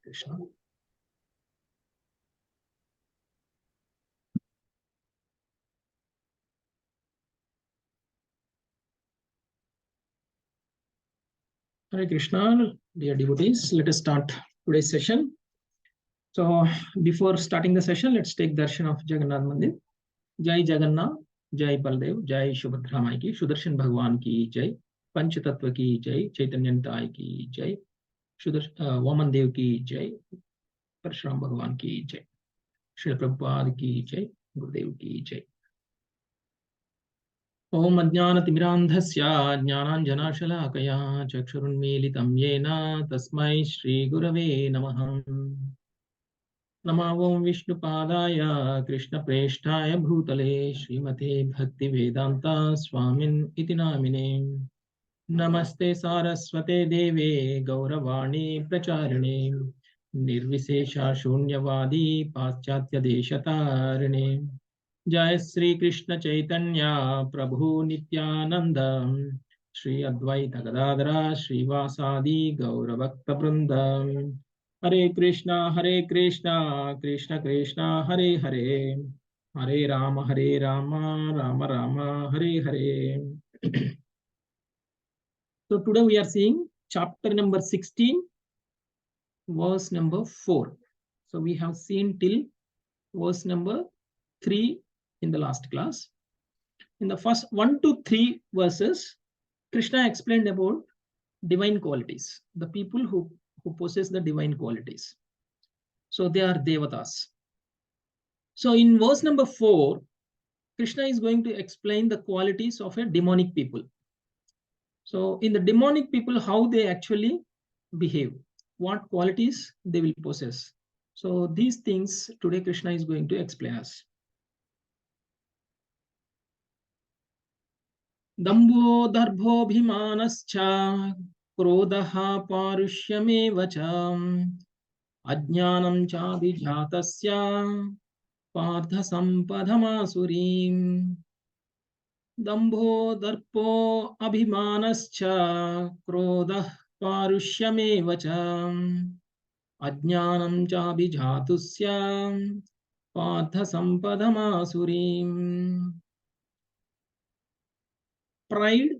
Krishna. Hare Krishna, dear devotees. Let us start today's session. So, before starting the session, let's take darshan of Jagannath Mandir. Jai Jagannath, Jai Baldev, Jai Subhadra Mai ki, Sudarshan Bhagwan ki Jai, Panch Tattva ki Jai, Chaitanya Nitai ki Jai, Vaman Dev ki Jai, Parshuram Bhagwan ki Jai, Srila Prabhupada ki Jai, Gurudev ki Jai. ओम अज्ञानतिमिरान्धस्य ज्ञानाञ्जनाशलाकया चक्षुरुन्मीलितं येन तस्मै श्रीगुरवे नमः। नमो ओं विष्णुपादाय कृष्णप्रेष्ठाय भूतले श्रीमते भक्तिवेदान्ता स्वामिन् इति नामिने। नमस्ते सारस्वते देवे गौरवाणी प्रचारिणे निर्विशेषा शून्यवादी पाश्चात्यदेशतारिणे। जय श्री कृष्ण चैतन्य प्रभु नित्यानंद श्री अद्वैत गदाधर श्रीवासादि गौरभक्त वृंद। हरे कृष्णा कृष्ण कृष्णा हरे हरे, हरे Ram Ram Ram Hare Hare. So today we are seeing chapter number 16, verse number 4. So we have seen till verse number 3 in the last class. In the first 1 to 3 verses, Krishna explained about divine qualities, the people who possess the divine qualities. So they are devatas. So in verse number 4, Krishna is going to explain the qualities of a demonic people. So in the demonic people, how they actually behave, what qualities they will possess. So these things today Krishna is going to explain us. दम्भो दर्भोऽभिमानश्च क्रोधः पारुष्यमेव च अज्ञानं चाभिजातस्य पार्थ सम्पदमासुरीम्। दम्भो दर्पो अभिमानश्च क्रोधः पारुष्यमेव च अज्ञानं चाभिजातस्य Partha सम्पदमासुरीम्। Pride,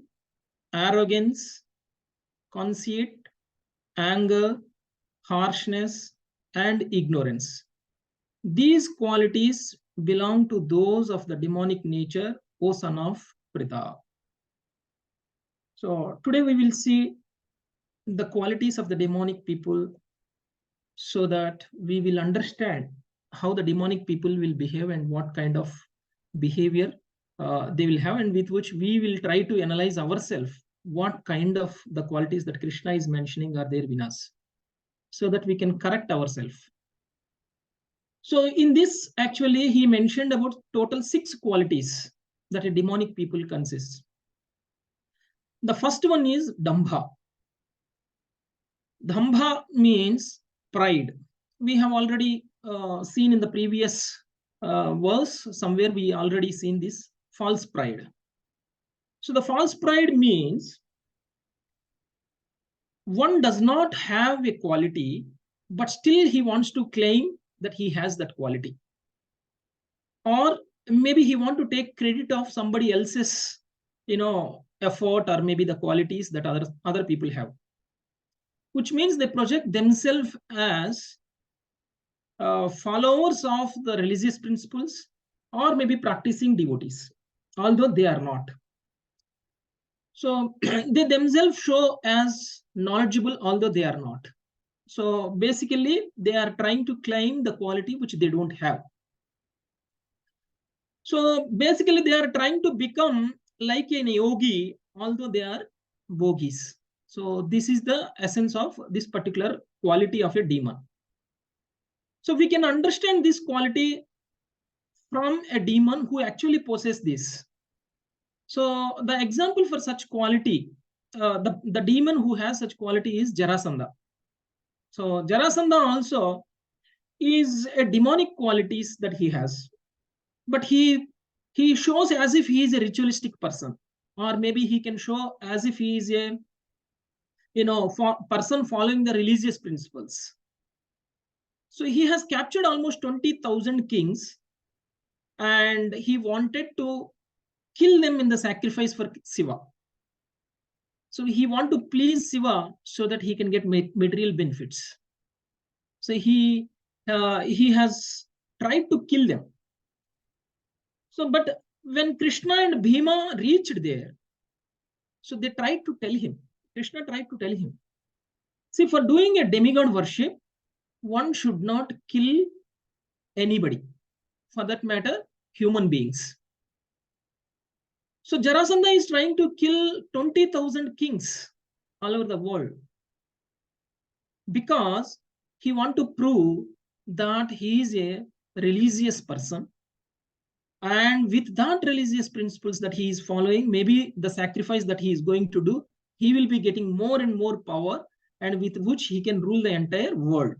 arrogance, conceit, anger, harshness, and ignorance. These qualities belong to those of the demonic nature, O son of Pritha. So today we will see the qualities of the demonic people so that we will understand how the demonic people will behave and what kind of behavior they will have, and with which we will try to analyze ourselves what kind of the qualities that Krishna is mentioning are there in us, so that we can correct ourselves. So in this, actually, he mentioned about total 6 qualities that a demonic people consists. The first one is Dambha. Dambha means pride. We have already seen in the previous verse, somewhere we already seen this false pride. So the false pride means one does not have a quality, but still he wants to claim that he has that quality. Or maybe he wants to take credit of somebody else's, effort, or maybe the qualities that other people have, which means they project themselves as followers of the religious principles, or maybe practicing devotees, although they are not. So they themselves show as knowledgeable, although they are not. So basically, they are trying to claim the quality which they don't have. So basically, they are trying to become like an yogi, although they are bogis. So this is the essence of this particular quality of a demon. So we can understand this quality from a demon who actually possesses this. So the example for such quality, the demon who has such quality is Jarasandha. So Jarasandha also is a demonic qualities that he has, but he shows as if he is a ritualistic person, or maybe he can show as if he is a person following the religious principles. So he has captured almost 20,000 kings, and he wanted to kill them in the sacrifice for Shiva. So he want to please Shiva so that he can get material benefits. So he has tried to kill them. So, but when Krishna and Bhima reached there, so they tried to tell him. Krishna tried to tell him, see, for doing a demigod worship, one should not kill anybody. For that matter, human beings. So Jarasandha is trying to kill 20,000 kings all over the world because he wants to prove that he is a religious person, and with that religious principles that he is following, maybe the sacrifice that he is going to do, he will be getting more and more power, and with which he can rule the entire world.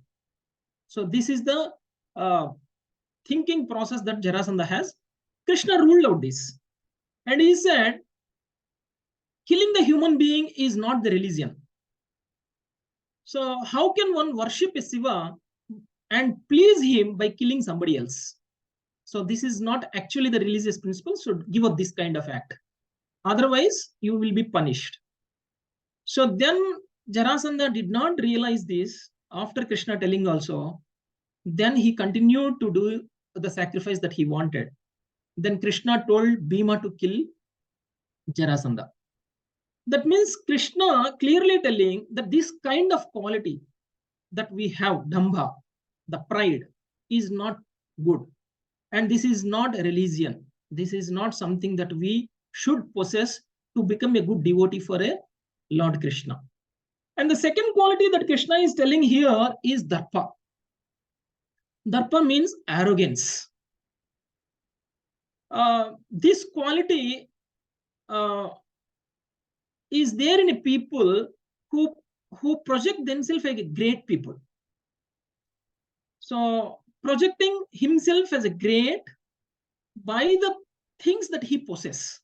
So this is the thinking process that Jarasandha has. Krishna ruled out this, and he said, killing the human being is not the religion. So how can one worship a Shiva and please him by killing somebody else? So this is not actually the religious principle, so give up this kind of act. Otherwise, you will be punished. So then Jarasandha did not realize this after Krishna telling also. Then he continued to do the sacrifice that he wanted. Then Krishna told Bhima to kill Jarasandha. That means Krishna clearly telling that this kind of quality that we have, dambha, the pride, is not good. And this is not a religion. This is not something that we should possess to become a good devotee for a Lord Krishna. And the second quality that Krishna is telling here is darpa. Darpa means arrogance. This quality is there in a people who project themselves as a great people. So projecting himself as a great by the things that he possesses,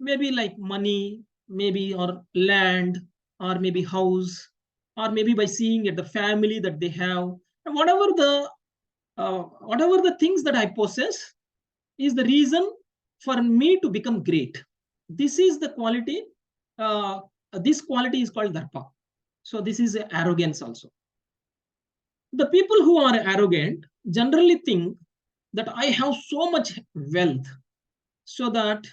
maybe like money, maybe or land, or maybe house, or maybe by seeing at the family that they have, and whatever the things that I possess is the reason for me to become great. This is the quality. This quality is called darpa. So this is arrogance also. The people who are arrogant generally think that I have so much wealth so that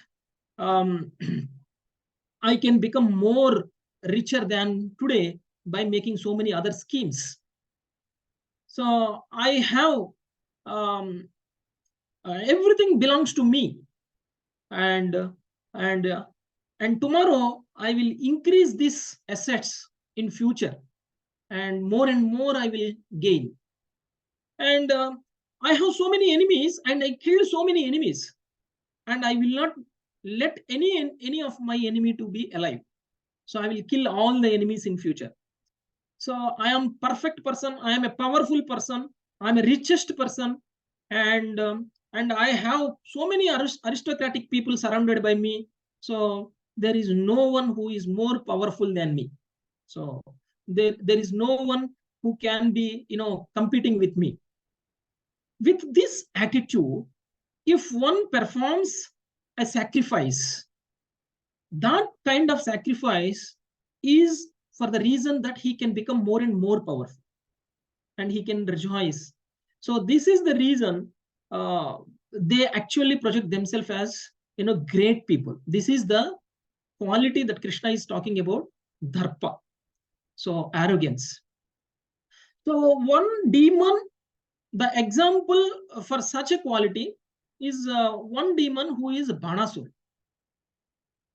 I can become more richer than today by making so many other schemes. So I have everything belongs to me, and tomorrow I will increase these assets in future, and more I will gain. And I have so many enemies, and I killed so many enemies, and I will not let any of my enemy to be alive. So I will kill all the enemies in future. So I am perfect person. I am a powerful person. I am a richest person, and I have so many aristocratic people surrounded by me. So there is no one who is more powerful than me. So there is no one who can be competing with me. With this attitude, if one performs a sacrifice, that kind of sacrifice is for the reason that he can become more and more powerful, and he can rejoice. So this is the reason they actually project themselves as great people. This is the quality that Krishna is talking about, dharpa. So arrogance. So one demon, the example for such a quality is one demon who is Banasur.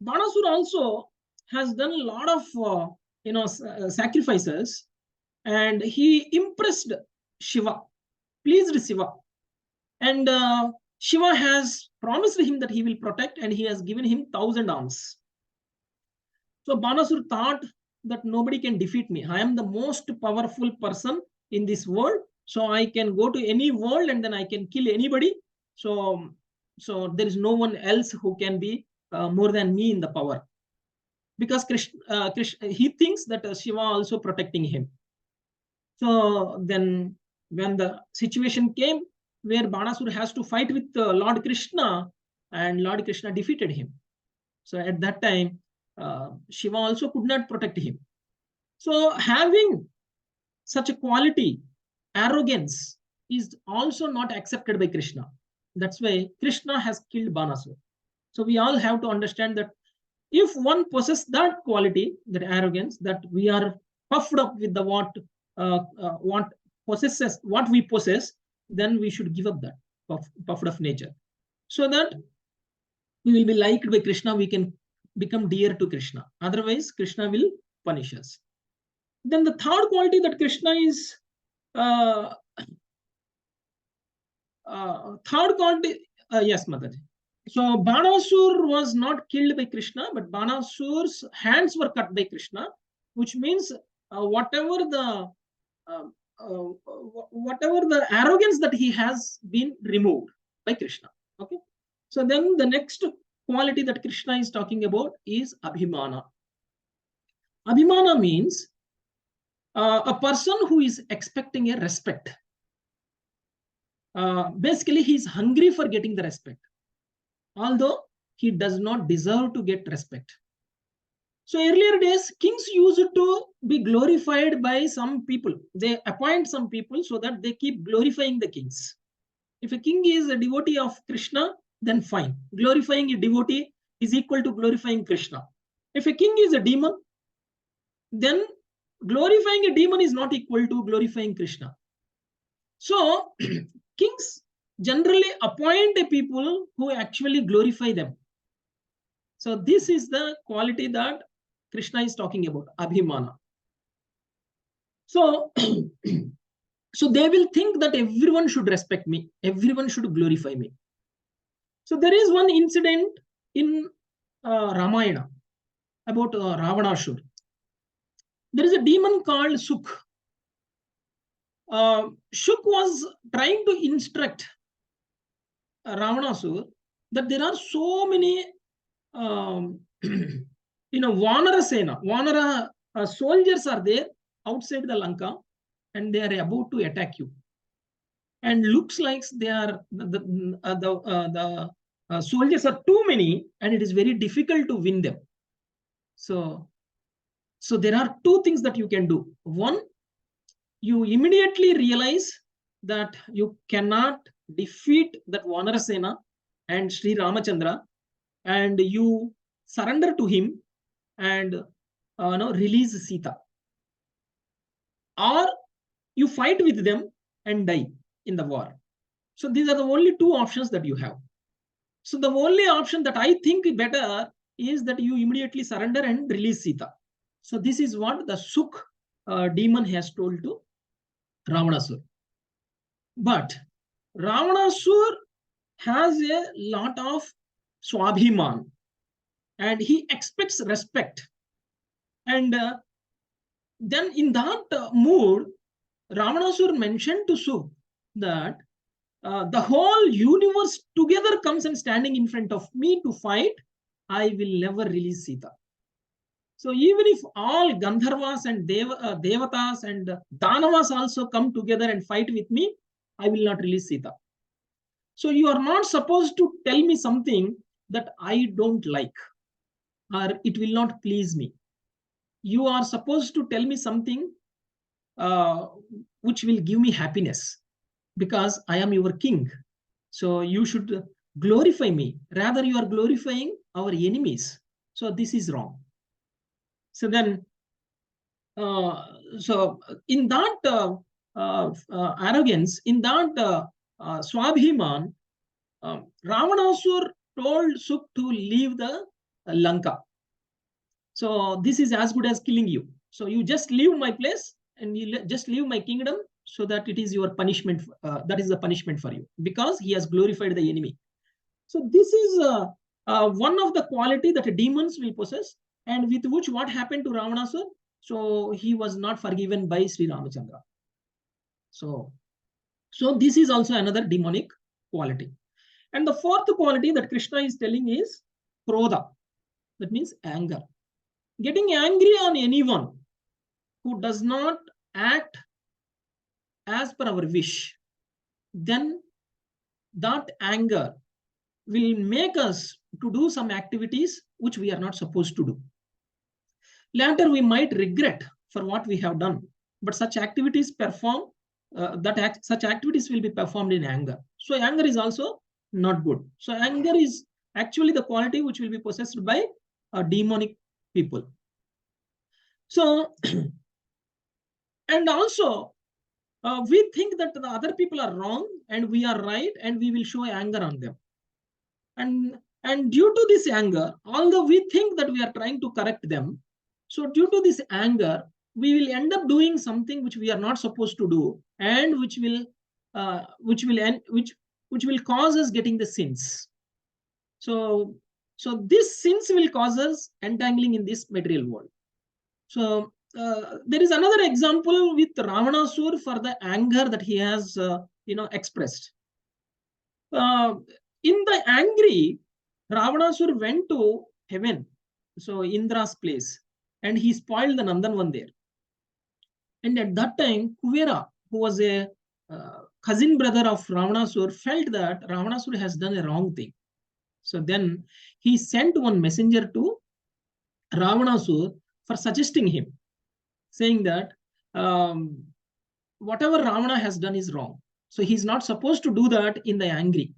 Banasur also has done a lot of sacrifices, and he impressed Shiva, pleased Shiva, and Shiva has promised him that he will protect, and he has given him 1,000 arms. So Banasur thought that nobody can defeat me. I am the most powerful person in this world, so I can go to any world and then I can kill anybody. So there is no one else who can be more than me in the power, because Krishna he thinks that Shiva also protecting him. So then when the situation came where Banasura has to fight with Lord Krishna, and Lord Krishna defeated him. So at that time, Shiva also could not protect him. So having such a quality, arrogance, is also not accepted by Krishna. That's why Krishna has killed Banasura. So we all have to understand that if one possesses that quality, that arrogance, that we are puffed up with the what possesses what we possess, then we should give up that puffed up nature, so that we will be liked by Krishna. We can become dear to Krishna. Otherwise, Krishna will punish us. Then the third quality that Krishna is third quality. Yes, Mataji. So Banasur was not killed by Krishna, but Banasur's hands were cut by Krishna, which means whatever the arrogance that he has been removed by Krishna. Okay. So then the next quality that Krishna is talking about is Abhimana. Abhimana means a person who is expecting a respect. Basically, he is hungry for getting the respect, although he does not deserve to get respect. So earlier days, kings used to be glorified by some people. They appoint some people so that they keep glorifying the kings. If a king is a devotee of Krishna, then fine. Glorifying a devotee is equal to glorifying Krishna. If a king is a demon, then glorifying a demon is not equal to glorifying Krishna. So kings generally appoint a people who actually glorify them. So this is the quality that Krishna is talking about, Abhimana. So, so they will think that everyone should respect me, everyone should glorify me. So there is one incident in Ramayana about Ravanashur. There is a demon called Suk. Shuk was trying to instruct Ravanasur that there are so many Vanara Sena, Vanara soldiers are there outside the Lanka, and they are about to attack you. And looks like they are the soldiers are too many, and it is very difficult to win them. So there are two things that you can do. One, you immediately realize that you cannot defeat that Vanara Sena and Sri Ramachandra, and you surrender to him and release Sita. Or you fight with them and die in the war. So these are the only two options that you have. So the only option that I think better is that you immediately surrender and release Sita. So this is what the Suk demon has told to Ravanasur. But Ravanasur has a lot of swabhiman, and he expects respect. And then in that mood, Ravanasur mentioned to Suk that the whole universe together comes and standing in front of me to fight, I will never release Sita. So even if all Gandharvas and Devatas and Danavas also come together and fight with me, I will not release Sita. So you are not supposed to tell me something that I don't like, or it will not please me. You are supposed to tell me something which will give me happiness, because I am your king. So you should glorify me. Rather, you are glorifying our enemies. So this is wrong. So then, so in that arrogance, in that swabhiman, Ravanasur told Suk to leave the Lanka. So this is as good as killing you. So you just leave my place and you just leave my kingdom, so that it is your punishment. That is the punishment for you, because he has glorified the enemy. So this is one of the quality that demons will possess, and with which what happened to Ravanasur? So he was not forgiven by Sri Ramachandra. So this is also another demonic quality. And the fourth quality that Krishna is telling is Krodha. That means anger. Getting angry on anyone who does not act as per our wish, then that anger will make us to do some activities which we are not supposed to do. Later, we might regret for what we have done, but such activities such activities will be performed in anger. So anger is also not good. So anger is actually the quality which will be possessed by demonic people. So, and also we think that the other people are wrong and we are right, and we will show anger on them. And due to this anger, although we think that we are trying to correct them, so due to this anger, we will end up doing something which we are not supposed to do, and which will cause us getting the sins. So this sins will cause us entangling in this material world. So there is another example with Ravanasur for the anger that he has expressed. In the angry, Ravanasur went to heaven, so Indra's place, and he spoiled the Nandanvan there. And at that time, Kuvera, who was a cousin brother of Ravanasur, felt that Ravanasur has done a wrong thing. So then he sent one messenger to Ravanasur for suggesting him, saying that whatever Ravana has done is wrong. So he's not supposed to do that in the angry.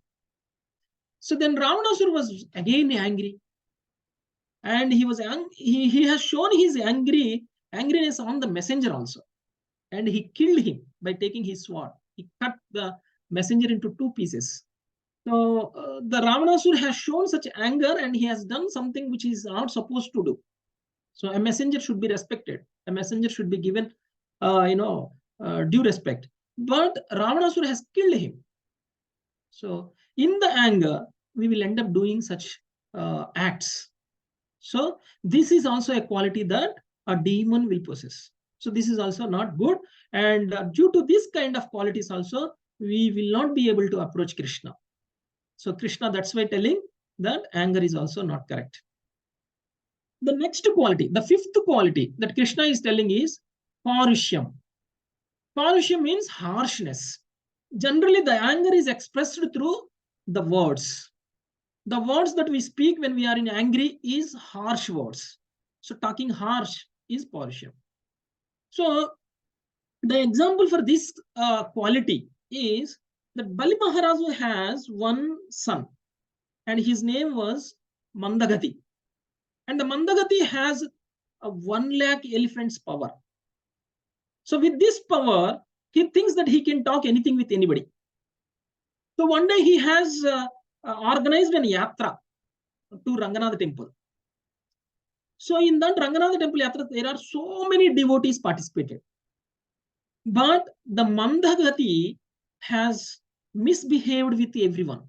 So then Ravanasur was again angry, and he has shown his angriness on the messenger also, and he killed him by taking his sword. He cut the messenger into 2 pieces. So the Ravanasur has shown such anger, and he has done something which he is not supposed to do. So a messenger should be respected. A messenger should be given, due respect. But Ravanasur has killed him. So in the anger, we will end up doing such acts. So this is also a quality that a demon will possess. So this is also not good. And due to this kind of qualities also, we will not be able to approach Krishna. So Krishna, that's why telling that anger is also not correct. The next quality, the 5th quality that Krishna is telling is Parushyam. Parushyam means harshness. Generally, the anger is expressed through the words. The words that we speak when we are in angry is harsh words. So talking harsh is Parushyam. So the example for this quality is that Bali Maharaj has one son, and his name was Mandagati. And the Mandagati has a 1 lakh elephants power. So with this power, he thinks that he can talk anything with anybody. So one day he has organized an yatra to Ranganatha temple. So in that Ranganatha temple yatra, there are so many devotees participated. But the Mandagati has misbehaved with everyone.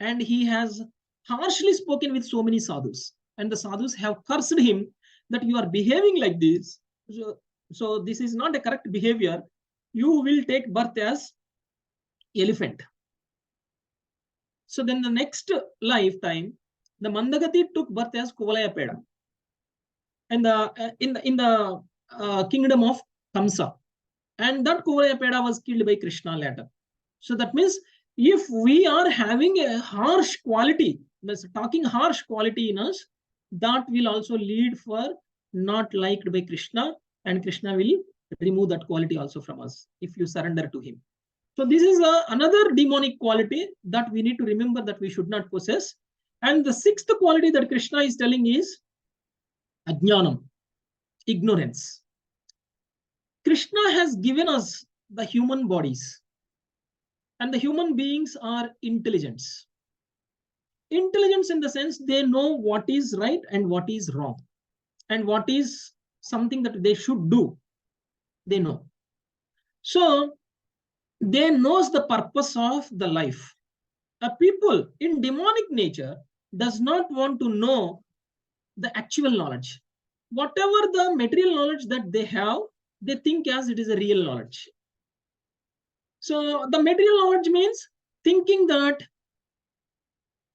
And he has harshly spoken with so many sadhus. And the sadhus have cursed him that you are behaving like this. So this is not a correct behavior. You will take birth as elephant. So then the next lifetime, the Mandagati took birth as Kuvalaya Peda, and in the kingdom of Kamsa. And that Kuvalaya Peda was killed by Krishna later. So that means if we are having a harsh quality, talking harsh quality in us, that will also lead for not liked by Krishna, and Krishna will remove that quality also from us if you surrender to him. So this is another demonic quality that we need to remember that we should not possess. And the 6th quality that Krishna is telling is Ajnanam, ignorance. Krishna has given us the human bodies, and the human beings are intelligence. Intelligence in the sense they know what is right and what is wrong, and what is something that they should do. They know. So they knows the purpose of the life. A people in demonic nature does not want to know the actual knowledge. Whatever the material knowledge that they have, they think as it is a real knowledge. So the material knowledge means thinking that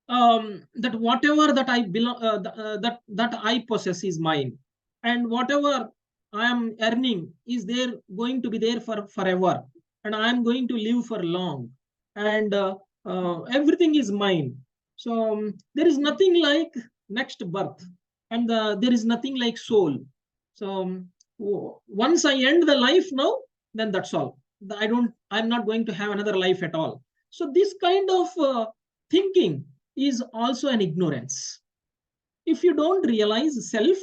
that whatever that I belong, that I possess is mine, and whatever I am earning is there going to be there for forever. and I am going to live for long, and everything is mine. So there is nothing like next birth, and there is nothing like soul. So once I end the life now, then that's all. I'm not going to have another life at all. So this kind of thinking is also an ignorance. If you don't realize self,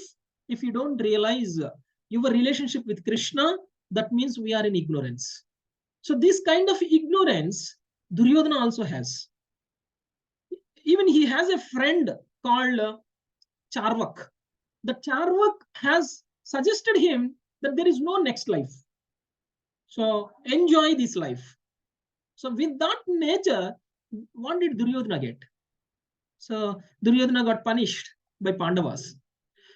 if you don't realize your relationship with Krishna, that means we are in ignorance. So this kind of ignorance Duryodhana also has. Even he has a friend called Charvak. The Charvak has suggested him that there is no next life. So enjoy this life. So with that nature, what did Duryodhana get? So Duryodhana got punished by Pandavas.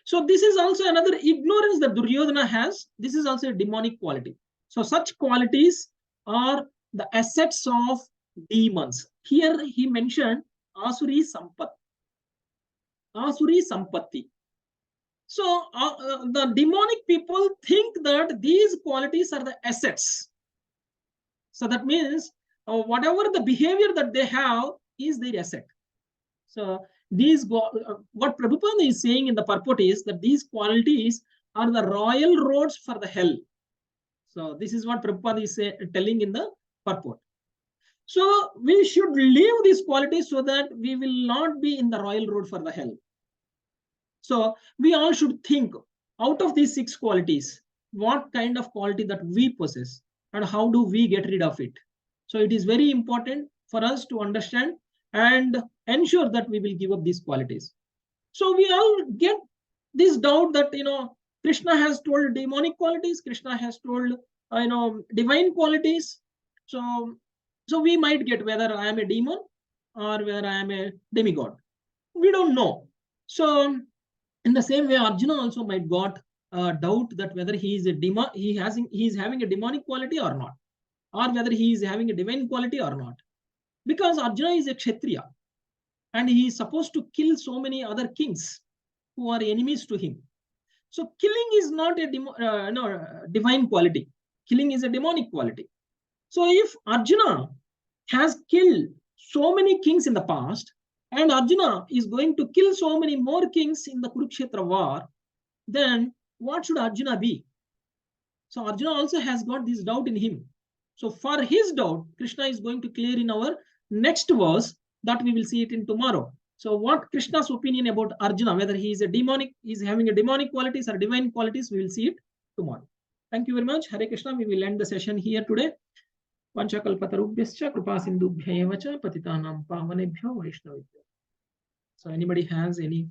So this is also another ignorance that Duryodhana has. This is also a demonic quality. So such qualities are the assets of demons. Here he mentioned Asuri Sampat. Asuri Sampatti. So the demonic people think that these qualities are the assets. So that means whatever the behavior that they have is their asset. So these what Prabhupada is saying in the purport is that these qualities are the royal roads for the hell. So this is what Prabhupada is telling in the purport. So we should leave these qualities so that we will not be in the royal road for the hell. So we all should think out of these 6 qualities, what kind of quality that we possess and how do we get rid of it. So it is very important for us to understand and ensure that we will give up these qualities. So we all get this doubt that, Krishna has told demonic qualities, Krishna has told, divine qualities. So we might get whether I am a demon or whether I am a demigod. We don't know. So in the same way, Arjuna also might got doubt that whether he is a demon, he is having a demonic quality or not, or whether he is having a divine quality or not. Because Arjuna is a Kshatriya and he is supposed to kill so many other kings who are enemies to him. So killing is not a divine quality. Killing is a demonic quality. So if Arjuna has killed so many kings in the past, and Arjuna is going to kill so many more kings in the Kurukshetra war, then what should Arjuna be? So Arjuna also has got this doubt in him. So for his doubt, Krishna is going to clear in our next verse that we will see it in tomorrow. So what Krishna's opinion about Arjuna, whether he is having a demonic qualities or divine qualities, we will see it tomorrow. Thank you very much. Hare Krishna. We will end the session here today. Vanchakalpatarubhyascha kripa sindubhya eva cha patitanam pavanebhyo vaishnavibhyo. So anybody has any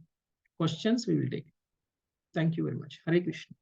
questions, we will take it. Thank you very much. Hare Krishna.